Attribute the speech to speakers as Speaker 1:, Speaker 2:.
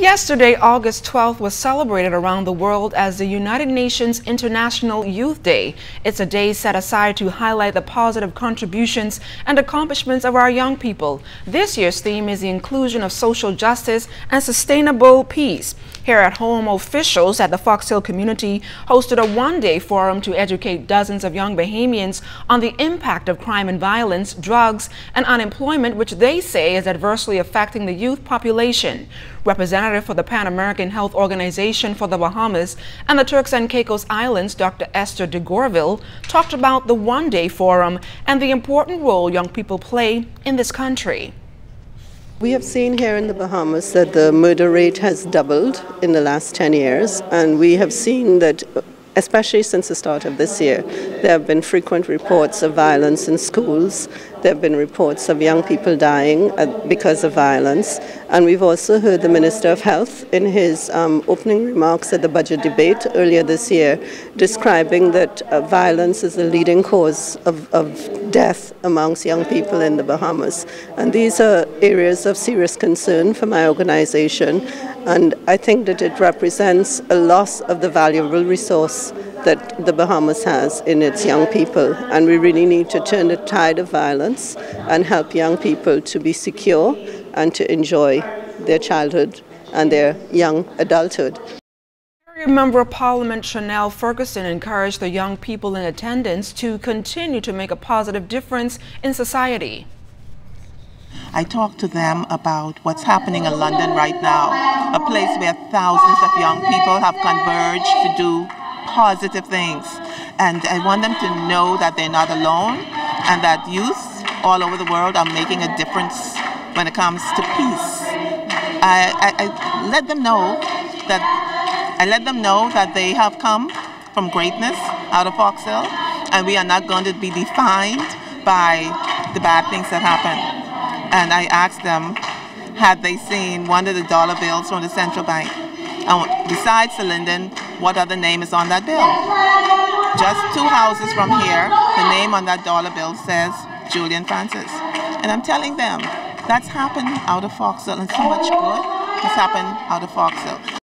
Speaker 1: Yesterday, August 12th, was celebrated around the world as the United Nations International Youth Day. It's a day set aside to highlight the positive contributions and accomplishments of our young people. This year's theme is the inclusion of social justice and sustainable peace. Here at home, officials at the Fox Hill community hosted a one-day forum to educate dozens of young Bahamians on the impact of crime and violence, drugs, and unemployment, which they say is adversely affecting the youth population. Representative for the Pan American Health Organization for the Bahamas and the Turks and Caicos Islands, Dr. Esther de Gorville, talked about the one-day forum and the important role young people play in this country.
Speaker 2: We have seen here in the Bahamas that the murder rate has doubled in the last 10 years, and we have seen that, especially since the start of this year, there have been frequent reports of violence in schools. There have been reports of young people dying because of violence. And we've also heard the Minister of Health in his opening remarks at the budget debate earlier this year describing that violence is the leading cause of death amongst young people in the Bahamas. And these are areas of serious concern for my organization. And I think that it represents a loss of the valuable resource that the Bahamas has in its young people. And we really need to turn the tide of violence and help young people to be secure and to enjoy their childhood and their young adulthood.
Speaker 1: Member of Parliament Chanel Ferguson encouraged the young people in attendance to continue to make a positive difference in society.
Speaker 3: I talked to them about what's happening in London right now, a place where thousands of young people have converged to do positive things. And I want them to know that they're not alone and that youth all over the world are making a difference when it comes to peace. I let them know that they have come from greatness out of Fox Hill, and we are not going to be defined by the bad things that happen. And I asked them, had they seen one of the dollar bills from the central bank? And besides the Linden, what other name is on that bill? Just 2 houses from here, the name on that dollar bill says Julian Francis. And I'm telling them, that's happened out of Fox Hill, and so much good has happened out of Fox Hill.